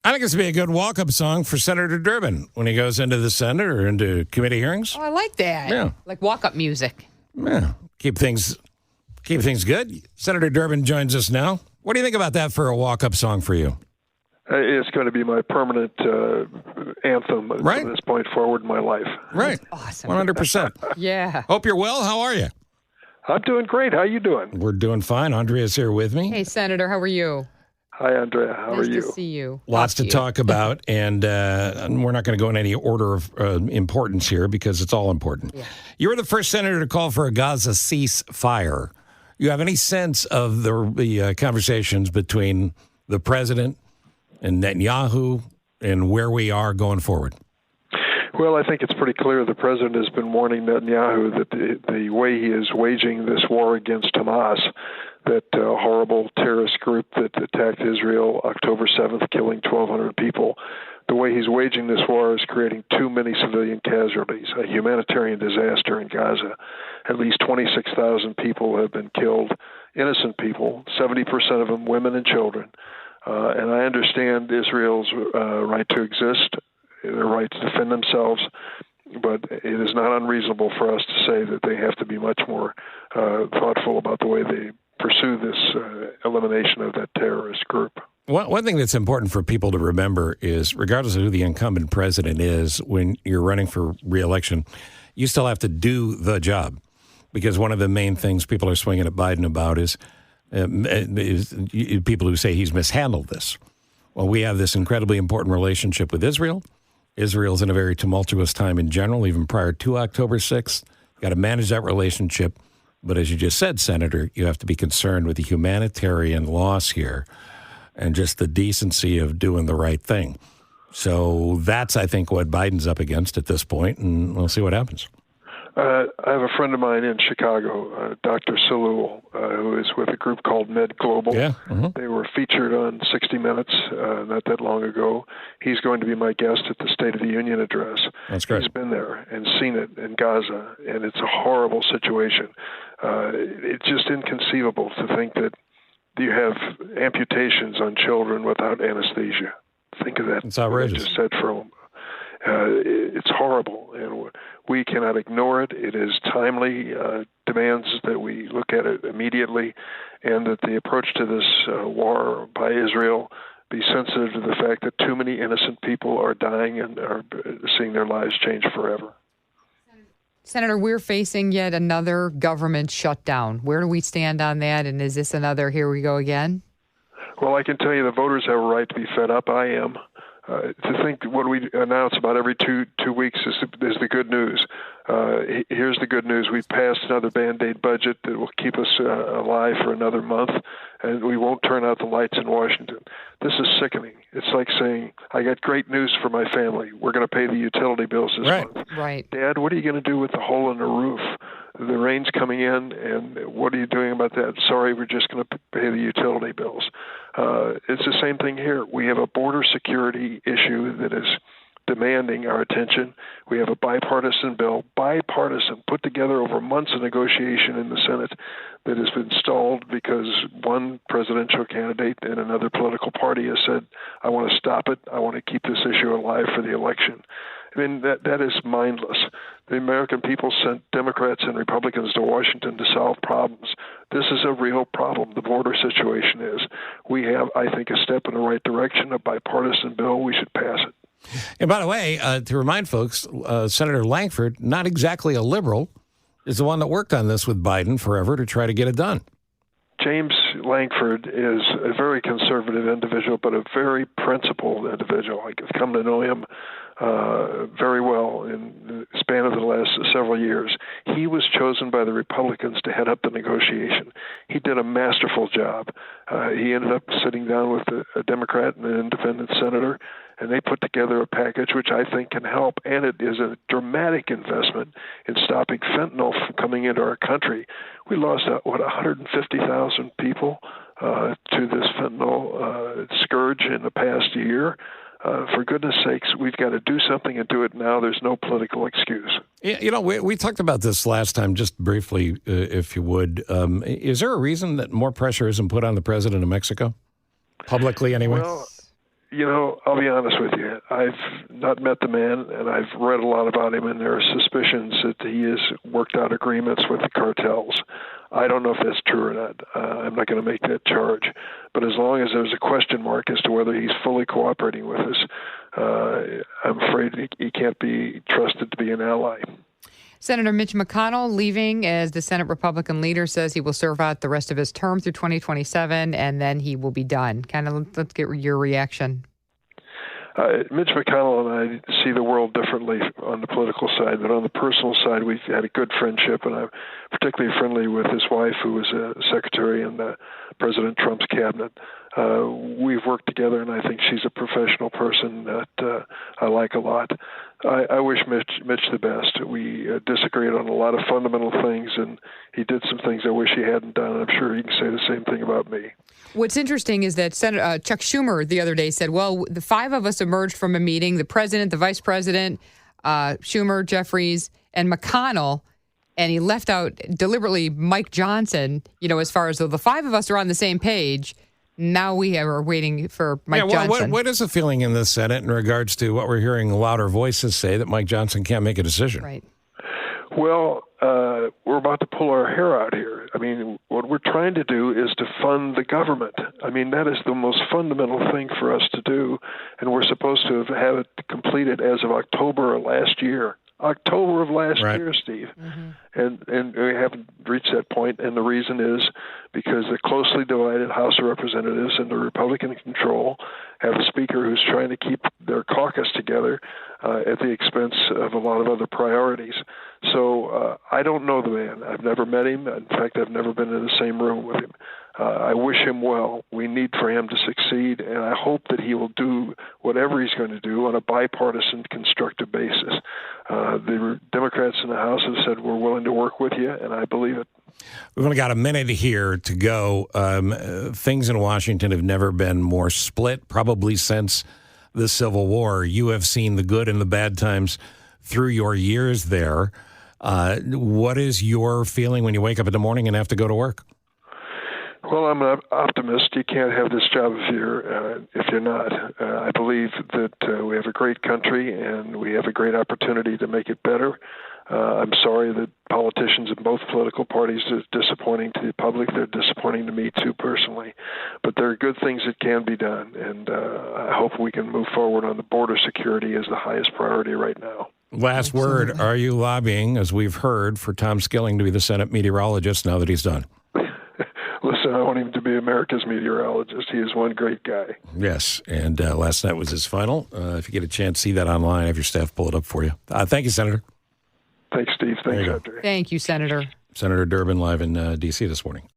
I think this would be a good walk-up song for Senator Durbin when he goes into the Senate or into committee hearings. Oh, I like that. Yeah. Like walk-up music. Yeah, keep things good. Senator Durbin joins us now. What do you think about that for a walk-up song for you? It's going to be my permanent anthem from this point forward in my life. Right. That's awesome. 100%. Yeah. Hope you're well. How are you? I'm doing great. How are you doing? We're doing fine. Andrea's here with me. Hey, Senator, how are you? Hi, Andrea. How are you? Nice to see you. Lots to talk about, and we're not going to go in any order of importance here because it's all important. Yeah. You were the first senator to call for a Gaza ceasefire. You have any sense of the conversations between the president and Netanyahu and where we are going forward? Well, I think it's pretty clear the president has been warning Netanyahu that the way he is waging this war against Hamas, that horrible terrorist group that attacked Israel October 7th, killing 1,200 people, the way he's waging this war is creating too many civilian casualties, a humanitarian disaster in Gaza. At least 26,000 people have been killed, innocent people, 70% of them women and children. And I understand Israel's right to exist, their right to defend themselves, but it is not unreasonable for us to say that they have to be much more thoughtful about the way they pursue this elimination of that terrorist group. One thing that's important for people to remember is, regardless of who the incumbent president is, when you're running for re-election, you still have to do the job. Because one of the main things people are swinging at Biden about is people who say he's mishandled this. Well, we have this incredibly important relationship with Israel. Israel's in a very tumultuous time in general, even prior to October 6th. Got to manage that relationship. But as you just said, Senator, you have to be concerned with the humanitarian loss here and just the decency of doing the right thing. So that's, I think, what Biden's up against at this point, and we'll see what happens. I have a friend of mine in Chicago, Dr. Salul, who is with a group called Med Global. Yeah. They were featured on 60 Minutes not that long ago. He's going to be my guest at the State of the Union address. That's great. He's been there and seen it in Gaza, and it's a horrible situation. It's just inconceivable to think that you have amputations on children without anesthesia. Think of that. It's outrageous. I just said for a moment. It's horrible, and we cannot ignore it. It is timely demands that we look at it immediately, and that the approach to this war by Israel be sensitive to the fact that too many innocent people are dying and are seeing their lives change forever. Senator, we're facing yet another government shutdown. Where do we stand on that, and is this another here we go again? Well, I can tell you the voters have a right to be fed up. I am. To think what we announce about every two weeks is the good news. Here's the good news. We passed another Band-Aid budget that will keep us alive for another month, and we won't turn out the lights in Washington. This is sickening. It's like saying, I got great news for my family. We're going to pay the utility bills this month. Right. Dad, what are you going to do with the hole in the roof? The rain's coming in, and what are you doing about that? Sorry, we're just going to pay the utility bills. It's the same thing here. We have a border security issue that is demanding our attention. We have a bipartisan bill, put together over months of negotiation in the Senate, that has been stalled because one presidential candidate in another political party has said, I want to stop it. I want to keep this issue alive for the election. I mean, that is mindless. The American people sent Democrats and Republicans to Washington to solve problems. This is a real problem. The border situation is. We have, I think, a step in the right direction, a bipartisan bill. We should pass it. And by the way, to remind folks, Senator Langford, not exactly a liberal, is the one that worked on this with Biden forever to try to get it done. James Langford is a very conservative individual, but a very principled individual. I've come to know him very well in the span of the last several years. He was chosen by the Republicans to head up the negotiation. He did a masterful job. He ended up sitting down with a Democrat and an independent senator, and they put together a package which I think can help, and it is a dramatic investment in stopping fentanyl from coming into our country. We lost, 150,000 people to this fentanyl scourge in the past year. For goodness sakes, we've got to do something and do it now. There's no political excuse. You know, we talked about this last time, just briefly, if you would. Is there a reason that more pressure isn't put on the president of Mexico? Publicly, anyway? Well, I'll be honest with you. I've not met the man, and I've read a lot about him, and there are suspicions that he has worked out agreements with the cartels. I don't know if that's true or not. I'm not going to make that charge. But as long as there's a question mark as to whether he's fully cooperating with us, I'm afraid he can't be trusted to be an ally. Senator Mitch McConnell, leaving as the Senate Republican leader, says he will serve out the rest of his term through 2027, and then he will be done. Let's get your reaction. Mitch McConnell and I see the world differently on the political side, but on the personal side, we've had a good friendship, and I'm particularly friendly with his wife, who was a secretary in President Trump's cabinet. We've worked together, and I think she's a professional person that I like a lot. I wish Mitch the best. We disagreed on a lot of fundamental things, and he did some things I wish he hadn't done. I'm sure he can say the same thing about me. What's interesting is that Senator Chuck Schumer the other day said, well, the five of us emerged from a meeting, the president, the vice president, Schumer, Jeffries, and McConnell, and he left out deliberately Mike Johnson, as far as though the five of us are on the same page. Now we are waiting for Mike Johnson. What is the feeling in the Senate in regards to what we're hearing louder voices say that Mike Johnson can't make a decision? Right. Well, we're about to pull our hair out here. I mean, what we're trying to do is to fund the government. I mean, that is the most fundamental thing for us to do, and we're supposed to have it completed as of October of last year. October of last year, Steve. Mm-hmm. And we haven't reached that point, and the reason is because the closely divided House of Representatives and the Republican control have a speaker who's trying to keep their caucus together at the expense of a lot of other priorities. So I don't know the man. I've never met him. In fact, I've never been in the same room with him. I wish him well. We need for him to succeed, and I hope that he will do whatever he's going to do on a bipartisan, constructive basis. The Democrats in the House have said we're willing to work with you, and I believe it. We've only got a minute here to go. Things in Washington have never been more split, probably since the Civil War. You have seen the good and the bad times through your years there. What is your feeling when you wake up in the morning and have to go to work? Well, I'm an optimist. You can't have this job if you're not. I believe that we have a great country and we have a great opportunity to make it better. I'm sorry that politicians in both political parties are disappointing to the public. They're disappointing to me, too, personally. But there are good things that can be done, and I hope we can move forward on the border security as the highest priority right now. Last word, are you lobbying, as we've heard, for Tom Skilling to be the Senate meteorologist now that he's done? Listen, I want him to be America's meteorologist. He is one great guy. Yes, and last night was his final. If you get a chance, see that online. Have your staff pull it up for you. Thank you, Senator. Thanks, Steve. Thanks, Andrew. Thank you, Senator. Senator Durbin live in D.C. this morning.